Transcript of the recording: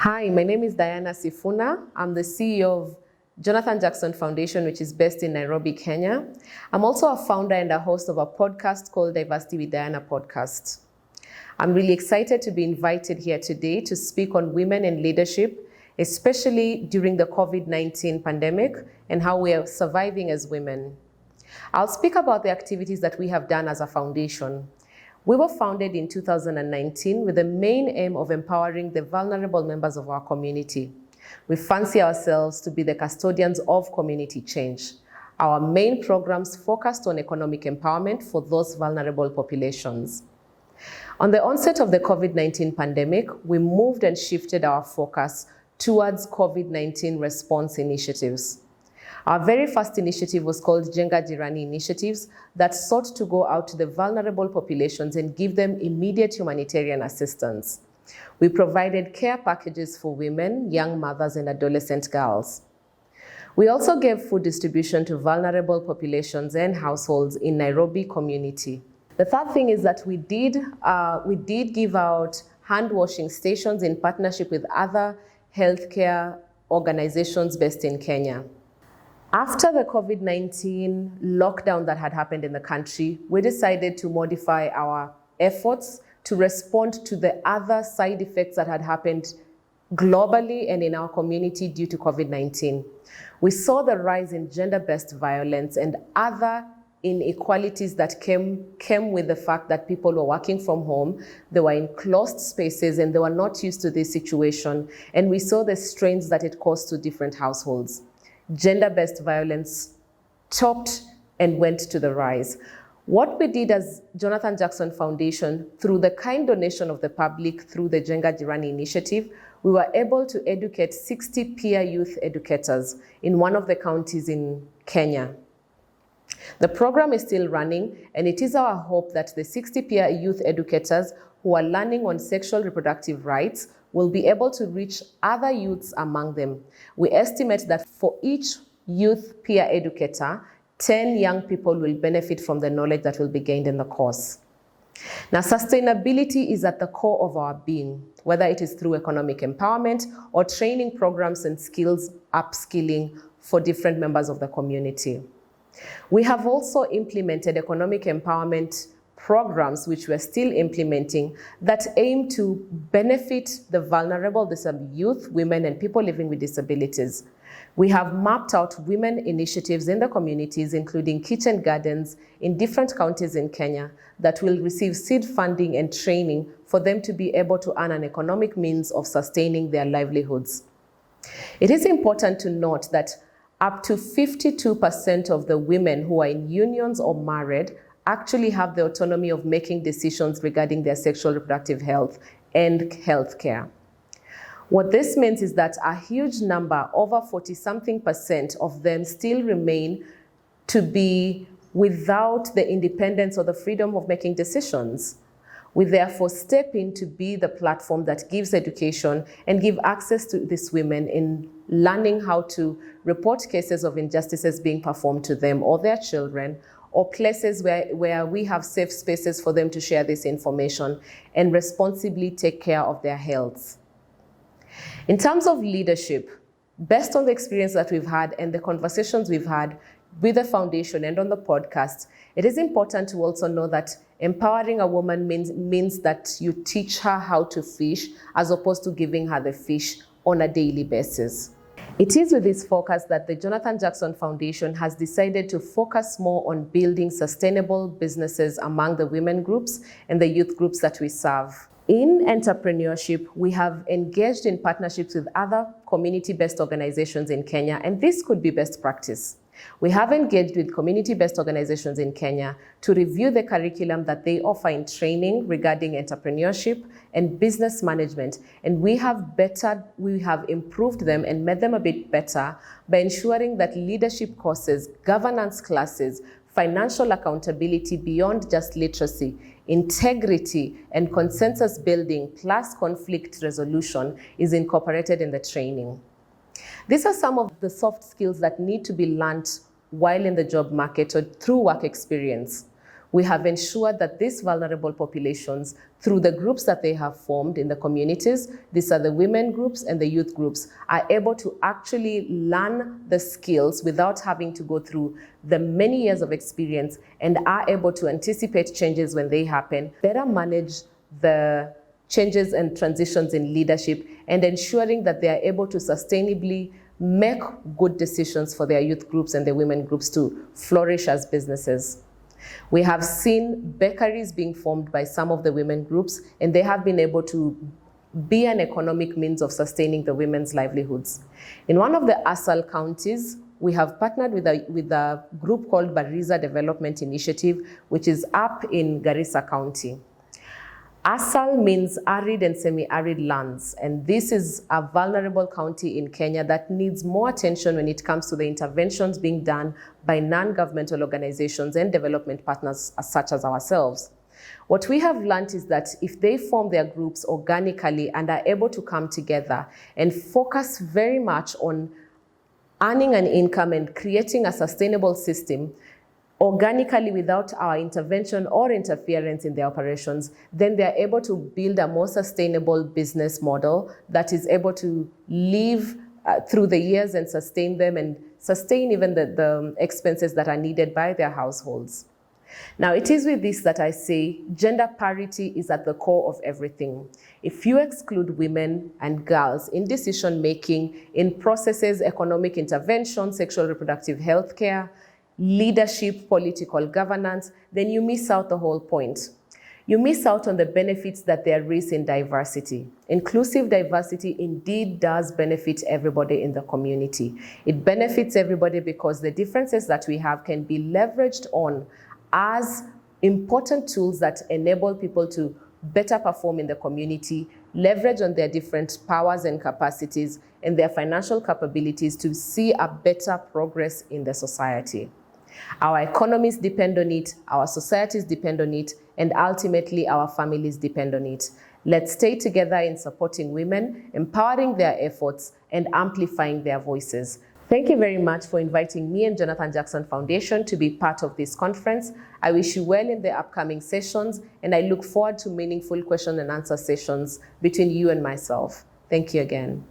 Hi, my name is Diana Sifuna. I'm the CEO of Jonathan Jackson Foundation, which is based in Nairobi, Kenya. I'm also a founder and a host of a podcast called Diversity with Diana Podcast. I'm really excited to be invited here today to speak on women in leadership, especially during the COVID-19 pandemic and how we are surviving as women. I'll speak about the activities that we have done as a foundation. We were founded in 2019 with the main aim of empowering the vulnerable members of our community. We fancy ourselves to be the custodians of community change. Our main programs focused on economic empowerment for those vulnerable populations. On the onset of the COVID-19 pandemic, we moved and shifted our focus towards COVID-19 response initiatives. Our very first initiative was called Jenga Jirani Initiatives that sought to go out to the vulnerable populations and give them immediate humanitarian assistance. We provided care packages for women, young mothers, and adolescent girls. We also gave food distribution to vulnerable populations and households in Nairobi community. The third thing is that we did give out hand washing stations in partnership with other healthcare organizations based in Kenya. After the COVID-19 lockdown that had happened in the country, we decided to modify our efforts to respond to the other side effects that had happened globally and in our community due to COVID-19. We saw the rise in gender-based violence and other inequalities that came with the fact that people were working from home, they were in closed spaces, and they were not used to this situation. And we saw the strains that it caused to different households. Gender-based violence topped and went to the rise. What we did as Jonathan Jackson Foundation, through the kind donation of the public through the Jenga Jirani Initiative, we were able to educate 60 peer youth educators in one of the counties in Kenya. The program is still running, and it is our hope that the 60 peer youth educators who are learning on sexual reproductive rights will be able to reach other youths among them. We estimate that for each youth peer educator, 10 young people will benefit from the knowledge that will be gained in the course. Now, sustainability is at the core of our being, whether it is through economic empowerment or training programs and skills upskilling for different members of the community. We have also implemented economic empowerment programs, which we're still implementing, that aim to benefit the vulnerable youth, women, and people living with disabilities. We have mapped out women initiatives in the communities, including kitchen gardens in different counties in Kenya, that will receive seed funding and training for them to be able to earn an economic means of sustaining their livelihoods. It is important to note that up to 52% of the women who are in unions or married actually have the autonomy of making decisions regarding their sexual reproductive health and health care. What this means is that a huge number, over 40-something% of them, still remain to be without the independence or the freedom of making decisions. We therefore step in to be the platform that gives education and give access to these women in learning how to report cases of injustices being performed to them or their children, or places where we have safe spaces for them to share this information and responsibly take care of their health. In terms of leadership, based on the experience that we've had and the conversations we've had with the foundation and on the podcast, it is important to also know that empowering a woman means that you teach her how to fish as opposed to giving her the fish on a daily basis. It is with this focus that the Jonathan Jackson Foundation has decided to focus more on building sustainable businesses among the women groups and the youth groups that we serve. In entrepreneurship, we have engaged in partnerships with other community-based organizations in Kenya, and this could be best practice. We have engaged with community-based organizations in Kenya to review the curriculum that they offer in training regarding entrepreneurship and business management, and we have improved them and made them a bit better by ensuring that leadership courses, governance classes, financial accountability beyond just literacy, integrity, and consensus building plus conflict resolution is incorporated in the training. These are some of the soft skills that need to be learned while in the job market or through work experience. We have ensured that these vulnerable populations, through the groups that they have formed in the communities, these are the women groups and the youth groups, are able to actually learn the skills without having to go through the many years of experience, and are able to anticipate changes when they happen, better manage the changes and transitions in leadership, and ensuring that they are able to sustainably make good decisions for their youth groups and their women groups to flourish as businesses. We have seen bakeries being formed by some of the women groups, and they have been able to be an economic means of sustaining the women's livelihoods. In one of the ASAL counties, we have partnered with a group called Bariza Development Initiative, which is up in Garissa County. ASAL means arid and semi-arid lands, and this is a vulnerable county in Kenya that needs more attention when it comes to the interventions being done by non-governmental organizations and development partners such as ourselves. What we have learned is that if they form their groups organically and are able to come together and focus very much on earning an income and creating a sustainable system, organically without our intervention or interference in their operations, then they're able to build a more sustainable business model that is able to live through the years and sustain them and sustain even the expenses that are needed by their households. Now, it is with this that I say gender parity is at the core of everything. If you exclude women and girls in decision-making, in processes, economic intervention, sexual reproductive health care, leadership, political governance, then you miss out the whole point. You miss out on the benefits that there is in diversity. Inclusive diversity indeed does benefit everybody in the community. It benefits everybody because the differences that we have can be leveraged on as important tools that enable people to better perform in the community, leverage on their different powers and capacities and their financial capabilities to see a better progress in the society. Our economies depend on it, our societies depend on it, and ultimately our families depend on it. Let's stay together in supporting women, empowering their efforts, and amplifying their voices. Thank you very much for inviting me and Jonathan Jackson Foundation to be part of this conference. I wish you well in the upcoming sessions, and I look forward to meaningful question and answer sessions between you and myself. Thank you again.